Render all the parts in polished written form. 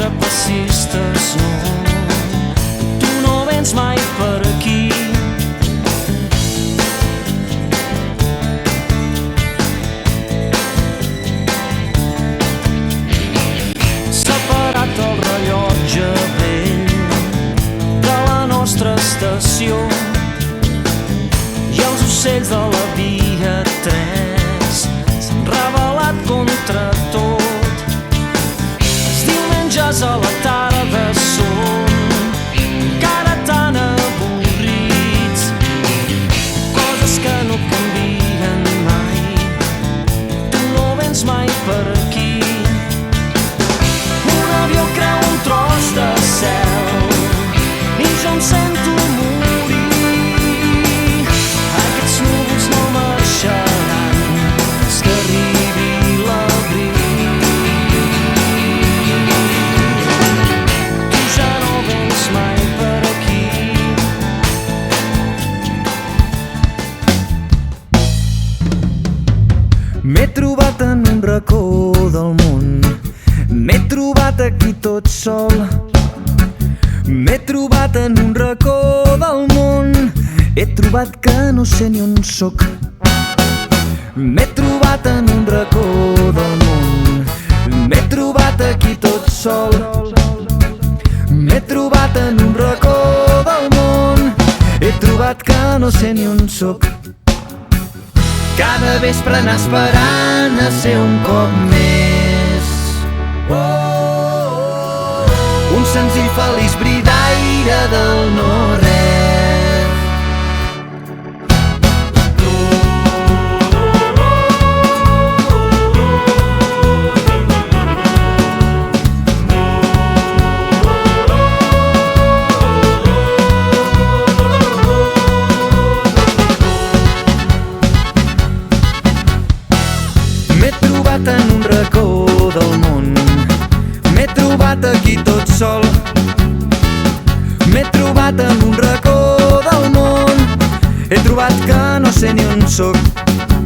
trapecistes, no. Tu no vens mai per aquí. Separat el rellotge vell de la nostra estació i els ocells de la via 3 s'han rebel·lat contra tot. Els diumenges a la tarda són encara tan avorrits, coses que no canvien mai. Tu no vens mai per aquí. Un avió creu un tros de cel i jo em sento morir. Aquests núvols no marxaran fins que arribi l'abril. Tu ja no vens mai per aquí. M'he trobat en un racó del món, m'he trobat aquí tot sol. M'he trobat en un racó del món, he trobat que no sé ni on soc. M'he trobat en un racó del món, m'he trobat aquí tot sol. M'he trobat en un racó del món, he trobat que no sé ni on soc. Cada vespre anar esperant a ser un cop més un senzill feliç bridaire del no-res. M'he trobat en un racó del món, m'he trobat aquí tot sol. M'he trobat en un racó del món, he trobat que no sé ni on soc.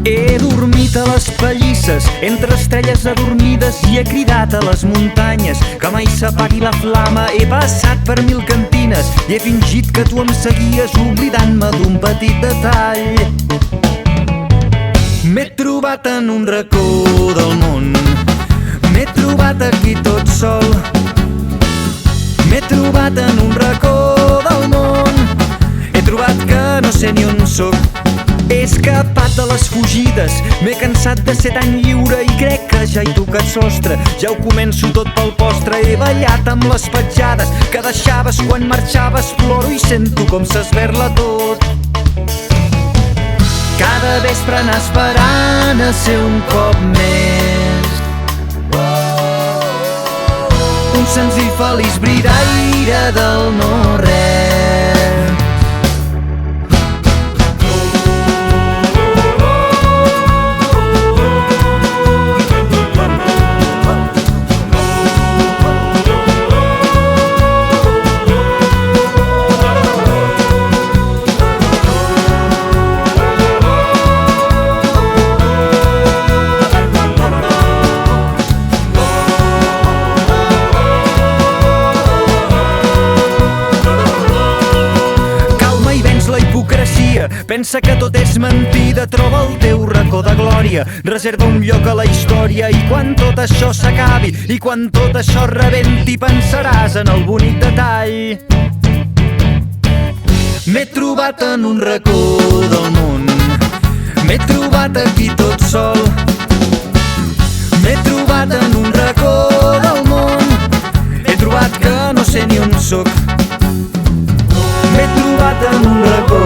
He dormit a les pallisses, entre estrelles adormides, i he cridat a les muntanyes que mai s'apagui la flama. He passat per 1000 cantines i he fingit que tu em seguies, oblidant-me d'un petit detall. M'he trobat en un racó del món, m'he trobat aquí tot sol. M'he trobat en un racó del món, he trobat que no sé ni on soc. He escapat de les fugides, m'he cansat de ser tan lliure i crec que ja he tocat sostre. Ja ho començo tot pel postre, he ballat amb les petjades que deixaves quan marxaves. Ploro i sento com s'esberla tot. Cada vespre anar esperant a ser un cop més un senzill feliç bridaire del no-res. Pensa que tot és mentida, troba el teu racó de glòria, reserva un lloc a la història. I quan tot això s'acabi, i quan tot això rebenti, pensaràs en el bonic detall. M'he trobat en un racó del món, m'he trobat aquí tot sol. M'he trobat en un racó del món, he trobat que no sé ni on soc. M'he trobat en un racó